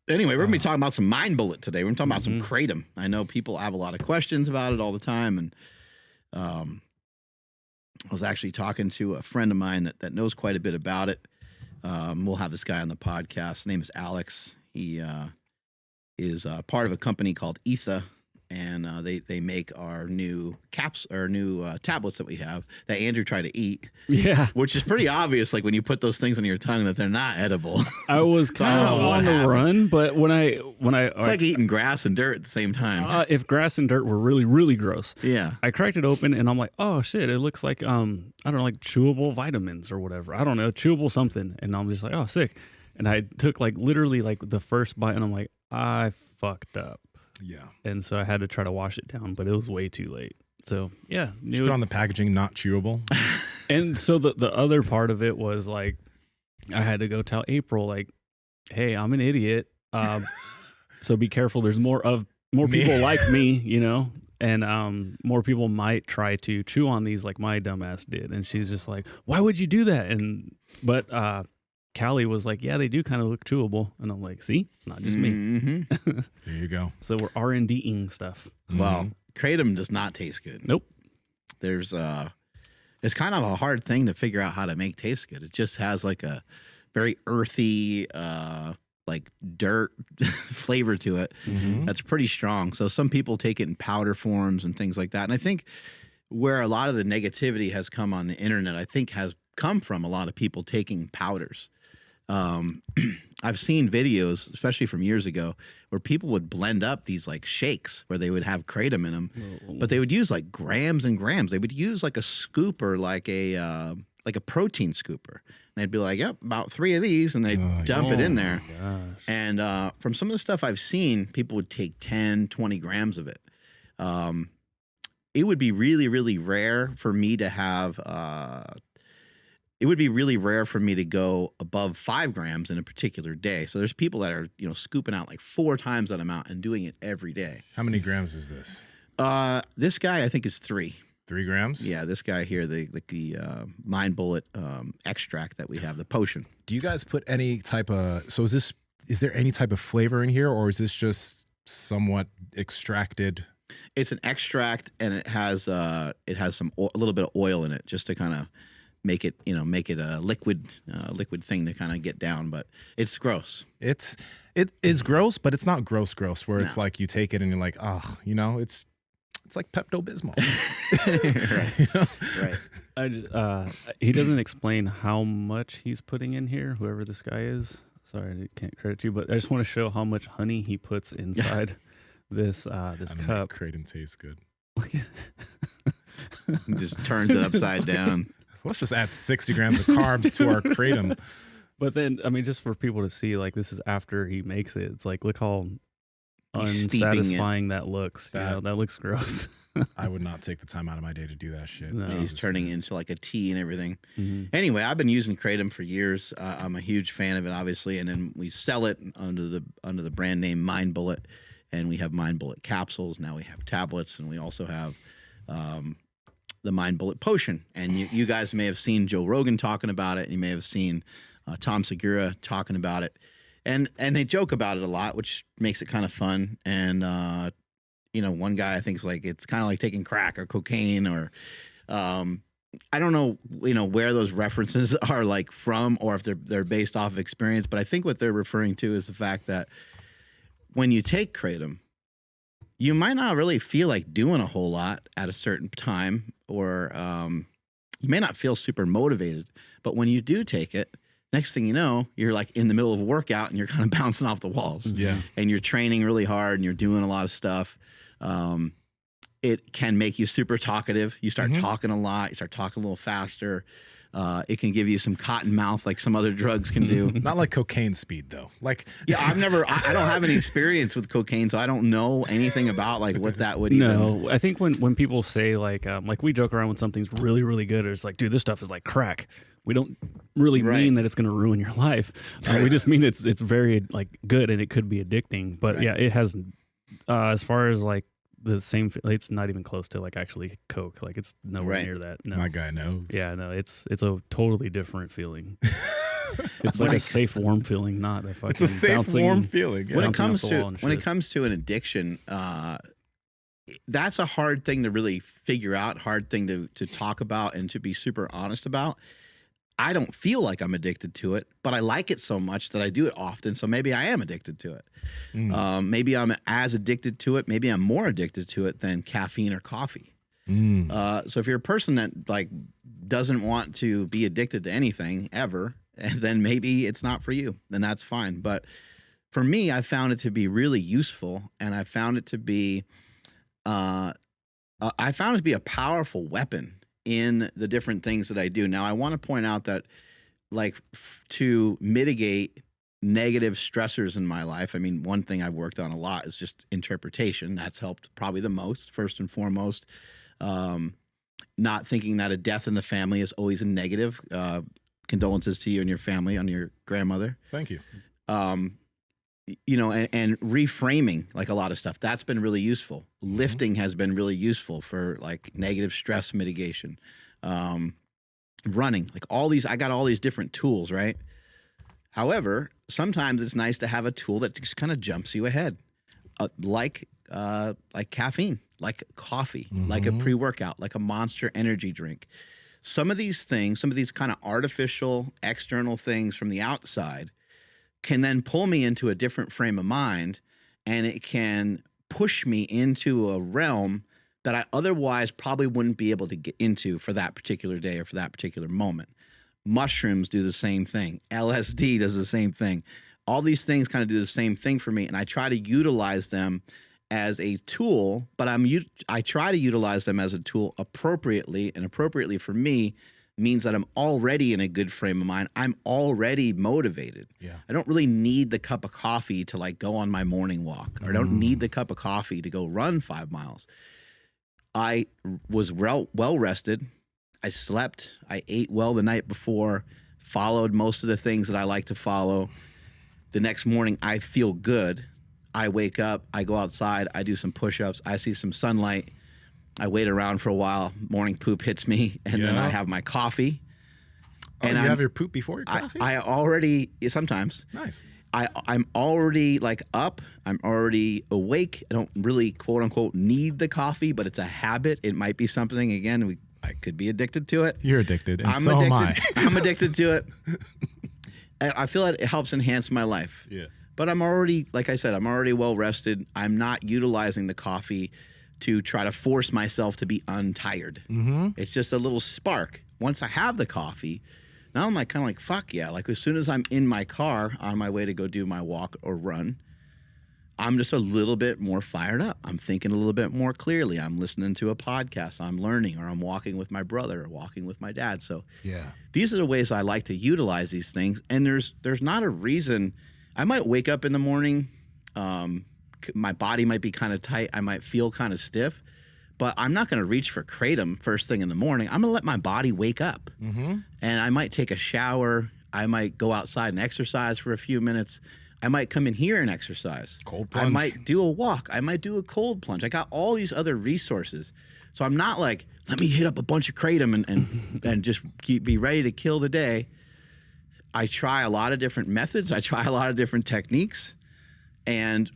Anyway, we're going to be talking about some Mind Bullet today. We're going to talk about some Kratom. I know people have a lot of questions about it all the time. And I was actually talking to a friend of mine that knows quite a bit about it. We'll have this guy on the podcast. His name is Alex. He is part of a company called t0m, and they make our new tablets that we have that Andrew tried to eat. Yeah, which is pretty obvious. Like when you put those things on your tongue, that they're not edible. I was kind of on the run, but when I it's like eating grass and dirt at the same time. If grass and dirt were really, really gross, yeah, I cracked it open and I'm like, oh shit, it looks like I don't know, like chewable vitamins or whatever. I don't know, chewable something, and I'm just like, oh, sick. And I took like literally like the first bite, and I'm like, I fucked up. Yeah. And so I had to try to wash it down, but it was way too late. So yeah. Just put on the packaging, not chewable. And so the other part of it was like, I had to go tell April, like, hey, I'm an idiot. So be careful. There's more people like me, you know, and more people might try to chew on these like my dumbass did. And she's just like, why would you do that? But Callie was like, yeah, they do kind of look chewable. And I'm like, see, it's not just me. There you go. So we're R&D-ing stuff. Well, Kratom does not taste good. Nope. There's it's kind of a hard thing to figure out how to make taste good. It just has like a very earthy, like dirt flavor to it. That's pretty strong. So some people take it in powder forms and things like that. And I think where a lot of the negativity has come on the internet, I think has come from a lot of people taking powders. I've seen videos, especially from years ago, where people would blend up these like shakes where they would have Kratom in them, but they would use like grams and grams. They would use like a scooper, like a protein scooper. And they'd be like, yep, about 3 of these, and they'd dump it in there. And from some of the stuff I've seen, people would take 10, 20 grams of it. It would be really, really rare for me to have it would be really rare for me to go above 5 grams in a particular day. So there's people that are, you know, scooping out like 4 times that amount and doing it every day. How many grams is this? This guy, I think, is 3. 3 grams? Yeah, this guy here, the Mind Bullet extract that we have, the potion. Do you guys put any type of, so is there any type of flavor in here, or is this just somewhat extracted? It's an extract, and it has some a little bit of oil in it, just to kind of make it a liquid thing to kind of get down, but it's gross. It is gross, but it's not gross where it's like you take it and you're like, oh, you know, it's like Pepto-Bismol. Right. He doesn't explain how much he's putting in here, whoever this guy is. Sorry, I can't credit you, but I just want to show how much honey he puts inside this cup. Kratom tastes good. He just turns it upside down. Let's just add 60 grams of carbs to our Kratom. But then, I mean, just for people to see, like, this is after he makes it. It's like, look how unsatisfying that looks. That looks gross. I would not take the time out of my day to do that shit. No. He's turning it into like a tea and everything. Anyway, I've been using Kratom for years. I'm a huge fan of it, obviously. And then we sell it under the brand name Mind Bullet. And we have Mind Bullet capsules. Now we have tablets. And we also have the Mind Bullet potion. And you guys may have seen Joe Rogan talking about it. You may have seen Tom Segura talking about it. And they joke about it a lot, which makes it kind of fun. And, you know, one guy I think is like, it's kind of like taking crack or cocaine or I don't know, you know, where those references are like from or if they're based off of experience. But I think what they're referring to is the fact that when you take Kratom, you might not really feel like doing a whole lot at a certain time, or you may not feel super motivated. But when you do take it, next thing you know, you're like in the middle of a workout and you're kind of bouncing off the walls. Yeah. And you're training really hard and you're doing a lot of stuff. It can make you super talkative. You start talking a lot. You start talking a little faster. It can give you some cotton mouth like some other drugs can do. Not like cocaine speed though. Like, yeah, I don't have any experience with cocaine, so I don't know anything about like what that would even. No, I think when people say like we joke around when something's really, really good, it's like, dude, this stuff is like crack. We don't really mean that it's going to ruin your life. We just mean it's very like good and it could be addicting. But yeah, it has, as far as like the same, it's not even close to like actually Coke. Like it's nowhere near that. No. My guy knows. Yeah, no, it's a totally different feeling. It's like a safe, warm feeling, not a fucking It's a safe, warm feeling. Yeah. When it comes off the wall to and shit. an addiction, that's a hard thing to really figure out, hard thing to talk about and to be super honest about. I don't feel like I'm addicted to it, but I like it so much that I do it often. So maybe I am addicted to it. Maybe I'm as addicted to it. Maybe I'm more addicted to it than caffeine or coffee. So if you're a person that like doesn't want to be addicted to anything ever, then maybe it's not for you. Then that's fine. But for me, I found it to be really useful, and I found it to be, a powerful weapon in the different things that I do. Now, I want to point out that, like, to mitigate negative stressors in my life, I mean, one thing I've worked on a lot is just interpretation. That's helped probably the most, first and foremost. Not thinking that a death in the family is always a negative. Condolences to you and your family on your grandmother. Thank you. You know, and reframing like a lot of stuff. That's been really useful. Lifting has been really useful for like negative stress mitigation. Running, like all these, I got all these different tools, right? However, sometimes it's nice to have a tool that just kind of jumps you ahead, like caffeine, like coffee, like a pre-workout, like a Monster energy drink. Some of these things, some of these kind of artificial external things from the outside can then pull me into a different frame of mind, and it can push me into a realm that I otherwise probably wouldn't be able to get into for that particular day or for that particular moment. Mushrooms do the same thing. LSD does the same thing. All these things kind of do the same thing for me, and I try to utilize them as a tool, but I try to utilize them as a tool appropriately, and appropriately for me means that I'm already in a good frame of mind. I'm already motivated. Yeah. I don't really need the cup of coffee to like go on my morning walk, or I don't need the cup of coffee to go run 5 miles. I was well rested. I slept. I ate well the night before, followed most of the things that I like to follow. The next morning, I feel good. I wake up, I go outside, I do some push-ups, I see some sunlight, I wait around for a while, morning poop hits me, and then I have my coffee. Oh, and you have your poop before your coffee? I already, sometimes. Nice. I'm already like up, I'm already awake. I don't really quote unquote need the coffee, but it's a habit. It might be something, again, I could be addicted to it. You're addicted, and so addicted. am I. I'm addicted to it. I feel that it helps enhance my life. Yeah. But I'm already, like I said, I'm already well rested. I'm not utilizing the coffee to try to force myself to be untired. It's just a little spark. Once I have the coffee, now I'm like kind of like, fuck yeah. Like as soon as I'm in my car on my way to go do my walk or run, I'm just a little bit more fired up. I'm thinking a little bit more clearly. I'm listening to a podcast. I'm learning, or I'm walking with my brother or walking with my dad. So yeah, these are the ways I like to utilize these things. And there's not a reason. I might wake up in the morning, my body might be kind of tight, I might feel kind of stiff, but I'm not going to reach for Kratom first thing in the morning. I'm going to let my body wake up. And I might take a shower, I might go outside and exercise for a few minutes, I might come in here and exercise. Cold plunge. I might do a walk, I might do a cold plunge. I got all these other resources. So I'm not like, let me hit up a bunch of Kratom and just be ready to kill the day. I try a lot of different methods. I try a lot of different techniques. And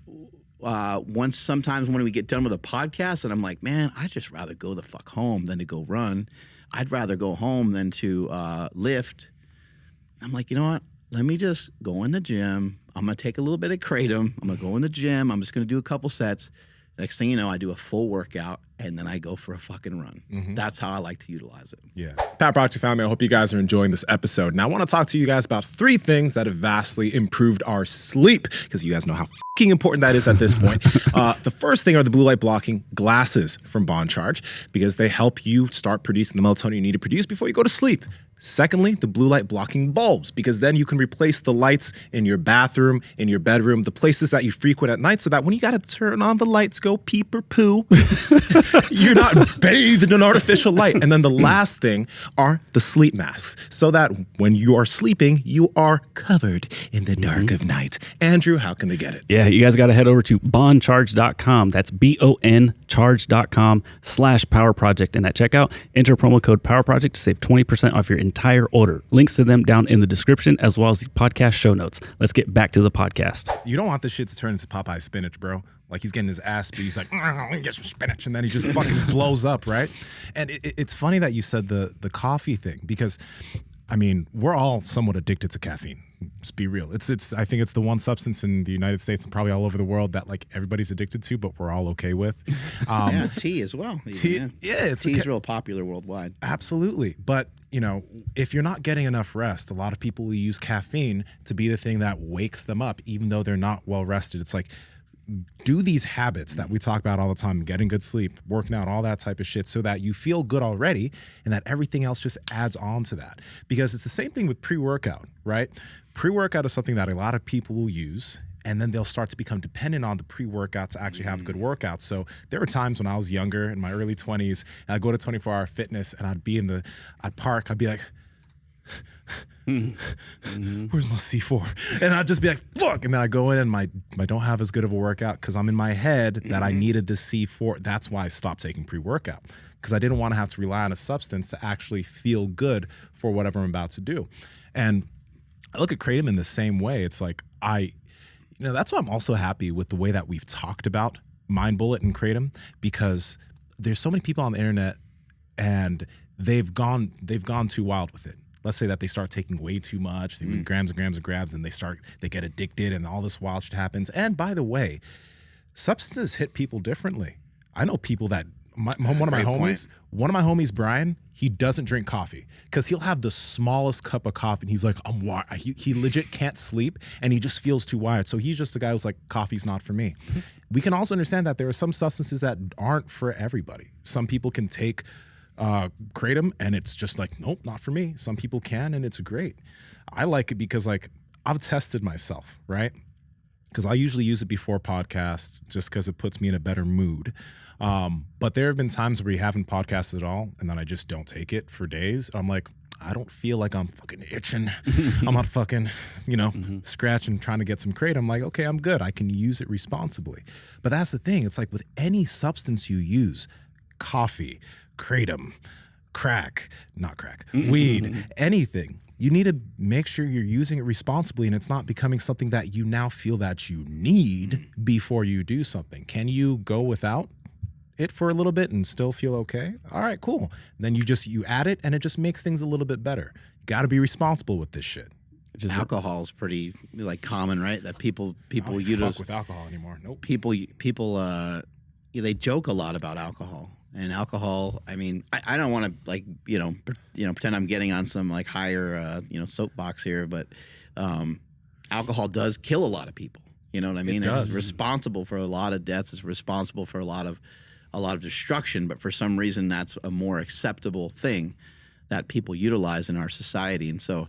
sometimes when we get done with a podcast and I'm like, man, I'd just rather go the fuck home than to go run. I'd rather go home than to lift. I'm like, you know what? Let me just go in the gym. I'm going to take a little bit of Kratom. I'm going to go in the gym. I'm just going to do a couple sets. Next thing you know, I do a full workout, and then I go for a fucking run. That's how I like to utilize it. Yeah. Power Project family, I hope you guys are enjoying this episode. Now, I want to talk to you guys about 3 things that have vastly improved our sleep, because you guys know how fucking important that is at this point. The first thing are the blue light blocking glasses from Bond Charge, because they help you start producing the melatonin you need to produce before you go to sleep. Secondly, the blue light blocking bulbs, because then you can replace the lights in your bathroom, in your bedroom, the places that you frequent at night, so that when you got to turn on the lights, go peep or poo, you're not bathed in artificial light. And then the last thing are the sleep masks, so that when you are sleeping, you are covered in the dark of night. Andrew, how can they get it? Yeah, you guys got to head over to boncharge.com. That's BON charge.com/Power Project. And at checkout, enter promo code Power Project to save 20% off your entire order. Links to them down in the description as well as the podcast show notes. Let's get back to the podcast. You don't want this shit to turn into Popeye spinach, bro. Like he's getting his ass beat. He's like, let me get some spinach. And then he just fucking blows up, right? And it's funny that you said the coffee thing because, I mean, we're all somewhat addicted to caffeine. Let's be real. I think it's the one substance in the United States and probably all over the world that like everybody's addicted to, but we're all okay with. Yeah, tea as well. Even, tea's real popular worldwide. Absolutely. But, you know, if you're not getting enough rest, a lot of people will use caffeine to be the thing that wakes them up, even though they're not well rested. It's like, do these habits that we talk about all the time, getting good sleep, working out, all that type of shit, so that you feel good already and that everything else just adds on to that. Because it's the same thing with pre-workout, right? Pre-workout is something that a lot of people will use, and then they'll start to become dependent on the pre-workout to actually have good workouts. So there were times when I was younger, in my early 20s, and I'd go to 24-hour fitness, and I'd park, I'd be like, where's my C4? And I'd just be like, fuck. And then I go in and I don't have as good of a workout because I'm in my head that I needed this C4. That's why I stopped taking pre-workout, because I didn't want to have to rely on a substance to actually feel good for whatever I'm about to do. And I look at Kratom in the same way. It's like that's why I'm also happy with the way that we've talked about Mind Bullet and Kratom, because there's so many people on the internet and they've gone too wild with it. Let's say that they start taking way too much, they do grams and grams and grams, and they get addicted, and all this wild shit happens. And by the way, substances hit people differently. I know people that one of my homies, Brian, he doesn't drink coffee because he'll have the smallest cup of coffee, and he's like, I'm wired. He legit can't sleep, and he just feels too wired. So he's just the guy who's like, coffee's not for me. We can also understand that there are some substances that aren't for everybody. Some people can take Kratom and it's just like, nope, not for me. Some people can, and it's great. I like it because like I've tested myself, right? Because I usually use it before podcasts just because it puts me in a better mood. But there have been times where we haven't podcasted at all, and then I just don't take it for days. I'm like, I don't feel like I'm fucking itching. I'm not fucking, scratching, trying to get some Kratom. I'm like, okay, I'm good. I can use it responsibly. But that's the thing. It's like with any substance you use, coffee, Kratom, weed, anything, you need to make sure you're using it responsibly and it's not becoming something that you now feel that you need before you do something. Can you go without it for a little bit and still feel okay? All right, cool. Then you add it and it just makes things a little bit better. Got to be responsible with this shit. Alcohol is pretty like common, right? That people use fuck with alcohol anymore. Nope. People they joke a lot about alcohol. And alcohol, I mean, I don't want to like, pretend I'm getting on some like higher, soapbox here, but alcohol does kill a lot of people. You know what I mean? It's responsible for a lot of deaths. It's responsible for a lot of destruction. But for some reason, that's a more acceptable thing that people utilize in our society. And so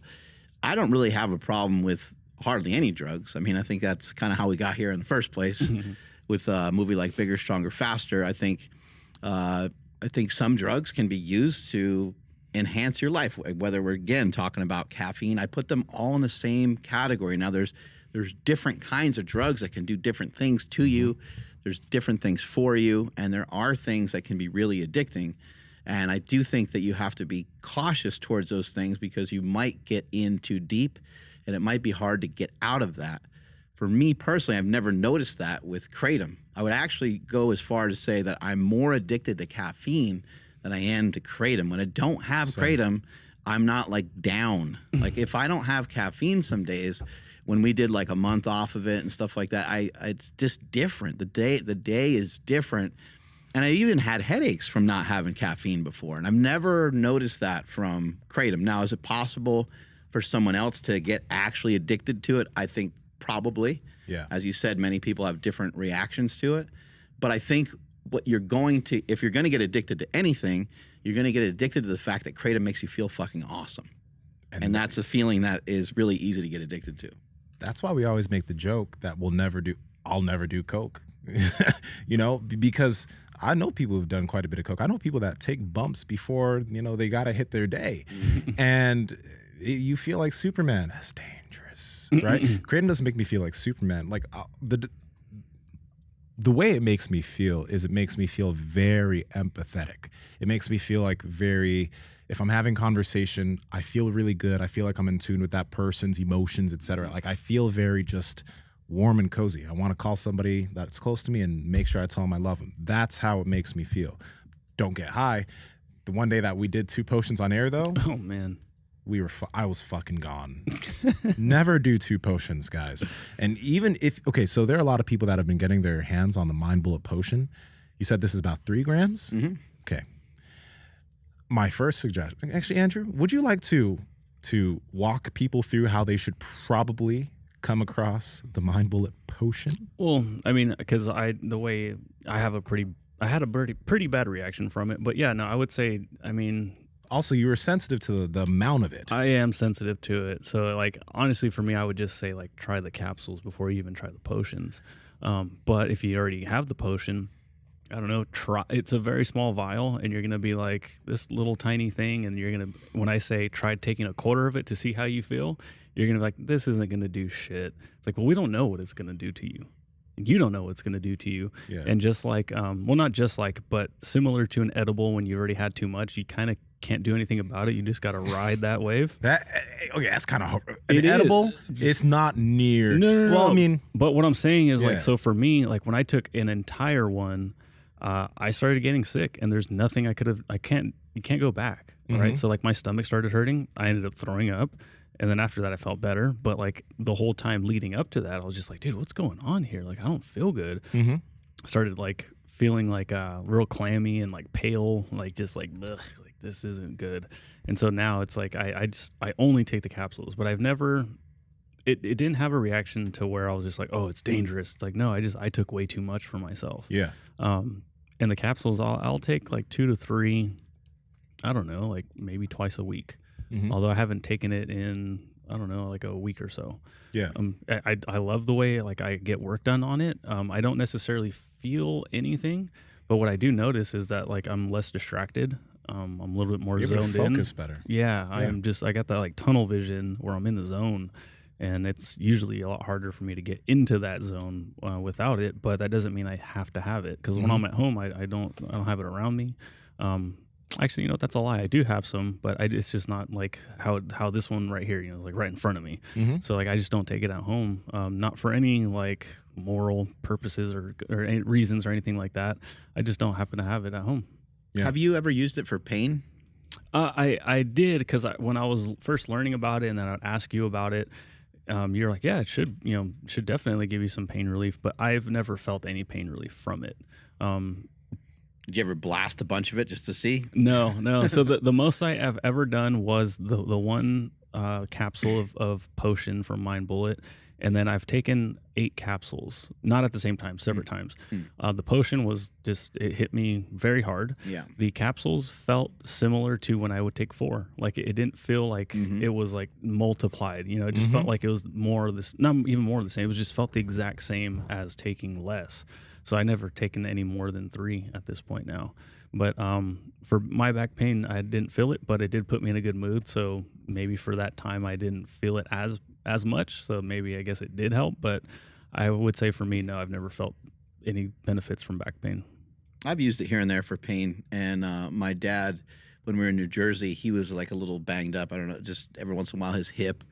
I don't really have a problem with hardly any drugs. I mean, I think that's kind of how we got here in the first place with a movie like Bigger, Stronger, Faster. I think some drugs can be used to enhance your life, whether we're, again, talking about caffeine. I put them all in the same category. Now, there's different kinds of drugs that can do different things to you. There's different things for you, and there are things that can be really addicting. And I do think that you have to be cautious towards those things because you might get in too deep, and it might be hard to get out of that. For me personally, I've never noticed that with Kratom. I would actually go as far as to say that I'm more addicted to caffeine than I am to Kratom. When I don't have Kratom, I'm not like down. Like if I don't have caffeine some days, when we did like a month off of it and stuff like that, it's just different. The day is different. And I even had headaches from not having caffeine before. And I've never noticed that from Kratom. Now, is it possible for someone else to get actually addicted to it? I think probably. Yeah. As you said, many people have different reactions to it. But I think if you're going to get addicted to anything, you're going to get addicted to the fact that Kratom makes you feel fucking awesome. And that's a feeling that is really easy to get addicted to. That's why we always make the joke that I'll never do Coke. Because I know people who've done quite a bit of Coke. I know people that take bumps before, they got to hit their day. And you feel like Superman. That's dangerous, right? Kratom doesn't make me feel like Superman. Like the way it makes me feel is it makes me feel very empathetic. It makes me feel like if I'm having conversation, I feel really good. I feel like I'm in tune with that person's emotions, etc. Like I feel very just warm and cozy. I want to call somebody that's close to me and make sure I tell them I love them. That's how it makes me feel. Don't get high. The one day that we did 2 potions on air though, Oh man. I was fucking gone. Never do 2 potions, guys. And even so there are a lot of people that have been getting their hands on the Mind Bullet potion. You said this is about 3 grams? Mm-hmm. Okay. My first suggestion, actually, Andrew, would you like to walk people through how they should probably come across the Mind Bullet potion? Well, I mean, because I had a pretty bad reaction from it. But yeah, no, I would say, I mean, also you were sensitive to the amount of it. I am sensitive to it. So like, honestly, for me, I would just say like try the capsules before you even try the potions. But if you already have the potion, I don't know, it's a very small vial and you're going to be like this little tiny thing. And you're going to, when I say try taking a quarter of it to see how you feel, you're going to be like, this isn't going to do shit. It's like, well, we don't know what it's going to do to you. You don't know what it's going to do to you. Yeah. And just like, well, not just like, but similar to an edible, when you already had too much, you kind of can't do anything about it. You just got to ride that wave. That's kind of an edible. It's not near. No. Well, I mean, but what I'm saying is like, Yeah. so for me, like when I took an entire one, I started getting sick, and there's nothing you can't go back. Right. So like my stomach started hurting. I ended up throwing up. And then after that, I felt better. But like the whole time leading up to that, I was just like, dude, what's going on here? Like, I don't feel good. Mm-hmm. Started like feeling like real clammy and like pale, like just like, ugh, like this isn't good. And so now it's like, I only take the capsules, but I've never, it didn't have a reaction to where I was just like, oh, it's dangerous. It's like, no, I took way too much for myself. Yeah. And the capsules, I'll take like 2 to 3, I don't know, like maybe twice a week. Mm-hmm. Although I haven't taken it in, I don't know, like a week or so. Yeah. I love the way like I get work done on it. I don't necessarily feel anything, but what I do notice is that like I'm less distracted. I'm a little bit more You're able to zoned in. focus better. Yeah, I got that like tunnel vision where I'm in the zone, and it's usually a lot harder for me to get into that zone without it. But that doesn't mean I have to have it, because when I'm at home, I don't have it around me. Actually, you know, that's a lie. I do have some, but it's just not like how this one right here, you know, like right in front of me. Mm-hmm. So like I just don't take it at home, not for any like moral purposes or any reasons or anything like that. I just don't happen to have it at home. Yeah. Have you ever used it for pain? I did, because when I was first learning about it, and then I'd ask you about it, you're like, yeah, it should definitely give you some pain relief, but I've never felt any pain relief from it. Did you ever blast a bunch of it just to see? No. So the most I have ever done was the one capsule of potion from Mind Bullet, and then I've taken 8 capsules, not at the same time, separate times. The potion was it hit me very hard. Yeah. The capsules felt similar to when I would take 4. Like it didn't feel like it was like multiplied. You know, it just felt like it was more of this, not even more of the same. It was just felt the exact same as taking less. So I never taken any more than 3 at this point now. But for my back pain, I didn't feel it, but it did put me in a good mood. So maybe for that time, I didn't feel it as much. So maybe I guess it did help. But I would say for me, no, I've never felt any benefits from back pain. I've used it here and there for pain. And my dad, when we were in New Jersey, he was like a little banged up. I don't know, just every once in a while his hip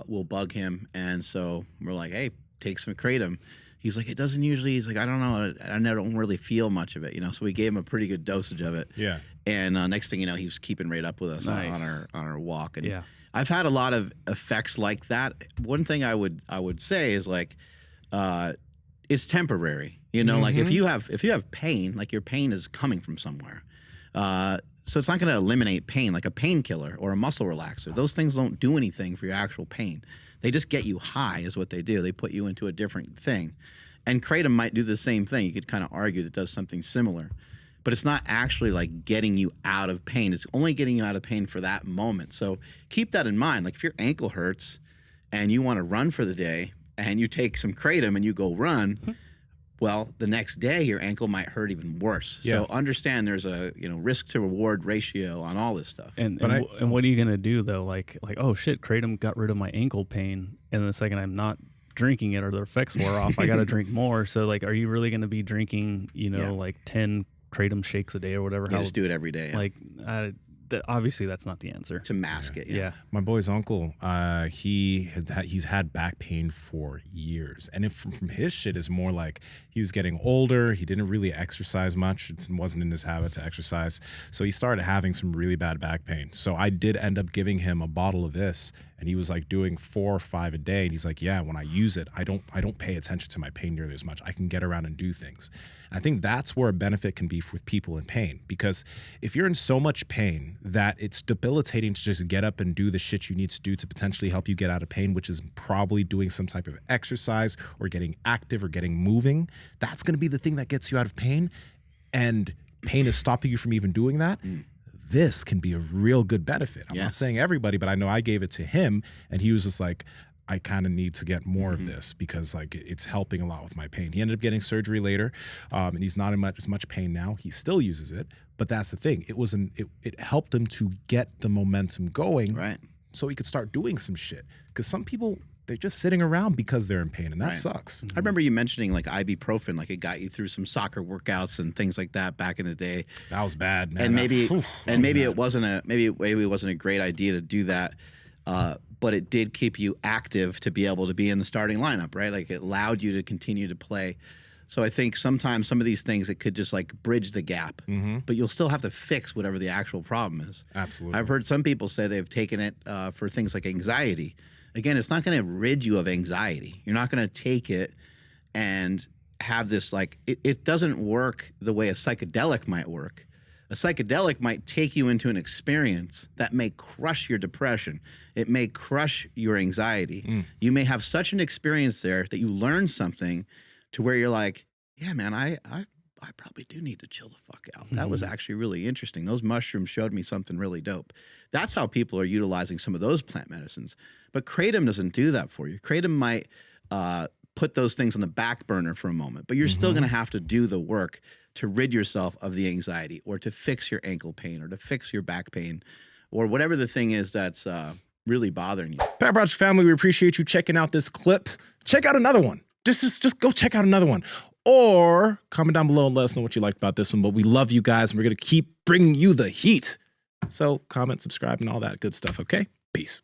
will bug him. And so we're like, hey, take some Kratom. He's like, it doesn't usually. He's like, I don't know. I don't really feel much of it, you know. So we gave him a pretty good dosage of it. Yeah. And next thing you know, he was keeping right up with us Nice. on our walk. And Yeah. I've had a lot of effects like that. One thing I would say is like, it's temporary. You know, like if you have pain, like your pain is coming from somewhere. So it's not going to eliminate pain like a painkiller or a muscle relaxer. Those things don't do anything for your actual pain. They just get you high is what they do. They put you into a different thing. And Kratom might do the same thing. You could kind of argue that it does something similar. But it's not actually like getting you out of pain. It's only getting you out of pain for that moment. So keep that in mind. Like if your ankle hurts and you want to run for the day and you take some Kratom and you go run, well, the next day your ankle might hurt even worse. Yeah. So understand there's a risk to reward ratio on all this stuff. And what are you gonna do though? Like oh shit, Kratom got rid of my ankle pain, and the second I'm not drinking it or the effects wore off. I got to drink more. So like, are you really going to be drinking, like 10 Kratom shakes a day or whatever? You just do it every day. Like, obviously that's not the answer. To mask it. Yeah. My boy's uncle, he's had back pain for years, and from his shit is more like he was getting older. He didn't really exercise much. It wasn't in his habit to exercise, so he started having some really bad back pain. So I did end up giving him a bottle of this, and he was like doing 4 or 5 a day. And he's like, yeah, when I use it, I don't pay attention to my pain nearly as much. I can get around and do things. I think that's where a benefit can be with people in pain, because if you're in so much pain that it's debilitating to just get up and do the shit you need to do to potentially help you get out of pain, which is probably doing some type of exercise or getting active or getting moving, that's going to be the thing that gets you out of pain, and pain is stopping you from even doing that. This can be a real good benefit. I'm not saying everybody, but I know I gave it to him, and he was just like, I kind of need to get more of this because like it's helping a lot with my pain. He ended up getting surgery later, and he's not in as much pain now. He still uses it, but that's the thing. It helped him to get the momentum going, Right. so he could start doing some shit. Because some people, they're just sitting around because they're in pain, and that sucks. I remember you mentioning like ibuprofen, like it got you through some soccer workouts and things like that back in the day. That was bad, man. And maybe it wasn't a great idea to do that. But it did keep you active to be able to be in the starting lineup, right? Like it allowed you to continue to play. So I think sometimes some of these things, it could just like bridge the gap, but you'll still have to fix whatever the actual problem is. Absolutely. I've heard some people say they've taken it for things like anxiety. Again, it's not going to rid you of anxiety. You're not going to take it and have this like, it doesn't work the way a psychedelic might work. A psychedelic might take you into an experience that may crush your depression. It may crush your anxiety. You may have such an experience there that you learn something to where you're like, yeah, man, I probably do need to chill the fuck out. That was actually really interesting. Those mushrooms showed me something really dope. That's how people are utilizing some of those plant medicines. But Kratom doesn't do that for you. Kratom might put those things on the back burner for a moment, but you're still going to have to do the work to rid yourself of the anxiety, or to fix your ankle pain, or to fix your back pain, or whatever the thing is that's really bothering you. Pat Project family, we appreciate you checking out this clip. Check out another one. Just go check out another one. Or comment down below and let us know what you liked about this one. But we love you guys, and we're going to keep bringing you the heat. So comment, subscribe, and all that good stuff, okay? Peace.